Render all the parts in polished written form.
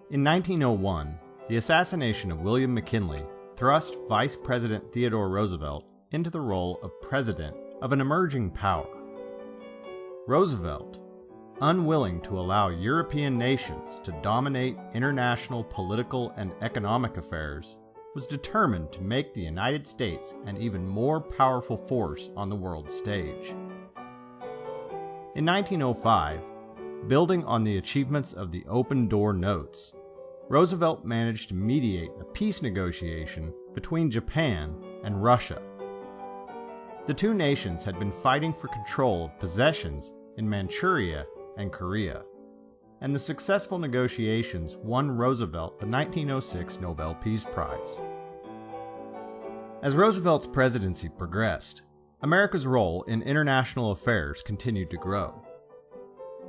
In 1901, the assassination of William McKinley thrust Vice President Theodore Roosevelt into the role of president of an emerging power. Roosevelt, unwilling to allow European nations to dominate international political and economic affairs, was determined to make the United States an even more powerful force on the world stage. In 1905, building on the achievements of the Open Door Notes, Roosevelt managed to mediate a peace negotiation between Japan and Russia. The two nations had been fighting for control of possessions in Manchuria and Korea, and the successful negotiations won Roosevelt the 1906 Nobel Peace Prize. As Roosevelt's presidency progressed, America's role in international affairs continued to grow.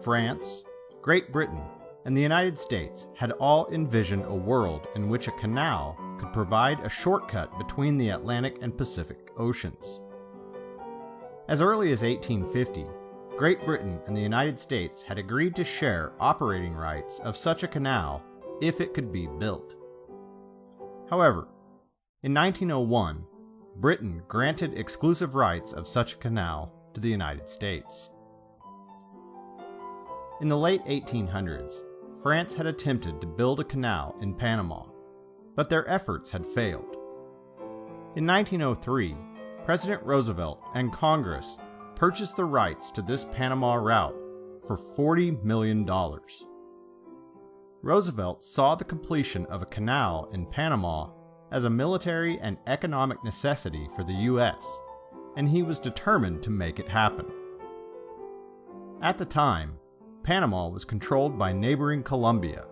France, Great Britain, and the United States had all envisioned a world in which a canal could provide a shortcut between the Atlantic and Pacific Oceans. As early as 1850, Great Britain and the United States had agreed to share operating rights of such a canal if it could be built. However, in 1901, Britain granted exclusive rights of such a canal to the United States. In the late 1800s, France had attempted to build a canal in Panama, but their efforts had failed. In 1903, President Roosevelt and Congress purchased the rights to this Panama route for $40 million. Roosevelt saw the completion of a canal in Panama as a military and economic necessity for the U.S., and he was determined to make it happen. At the time, Panama was controlled by neighboring Colombia.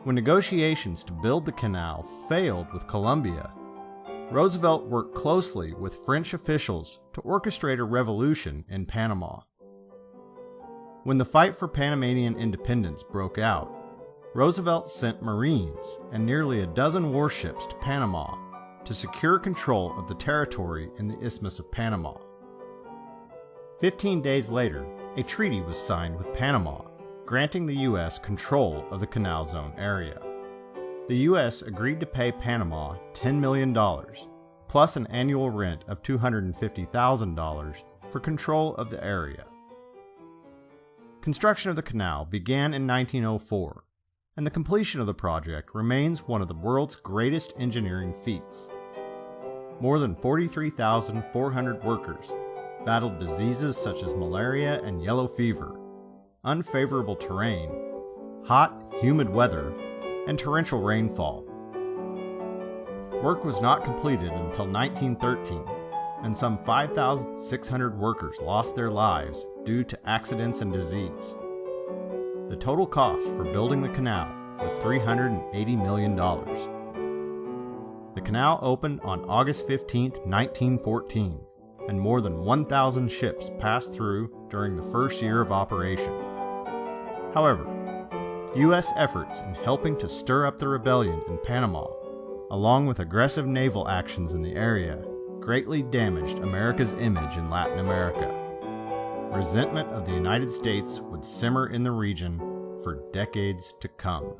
When negotiations to build the canal failed with Colombia, Roosevelt worked closely with French officials to orchestrate a revolution in Panama. When the fight for Panamanian independence broke out, Roosevelt sent Marines and nearly a dozen warships to Panama to secure control of the territory in the Isthmus of Panama. 15 days later, a treaty was signed with Panama, granting the U.S. control of the Canal Zone area. The U.S. agreed to pay Panama $10 million, plus an annual rent of $250,000 for control of the area. Construction of the canal began in 1904, and the completion of the project remains one of the world's greatest engineering feats. More than 43,400 workers battled diseases such as malaria and yellow fever, unfavorable terrain, hot, humid weather, and torrential rainfall. Work was not completed until 1913, and some 5,600 workers lost their lives due to accidents and disease. The total cost for building the canal was $380 million. The canal opened on August 15, 1914, and more than 1,000 ships passed through during the first year of operation. However, U.S. efforts in helping to stir up the rebellion in Panama, along with aggressive naval actions in the area, greatly damaged America's image in Latin America. Resentment of the United States would simmer in the region for decades to come.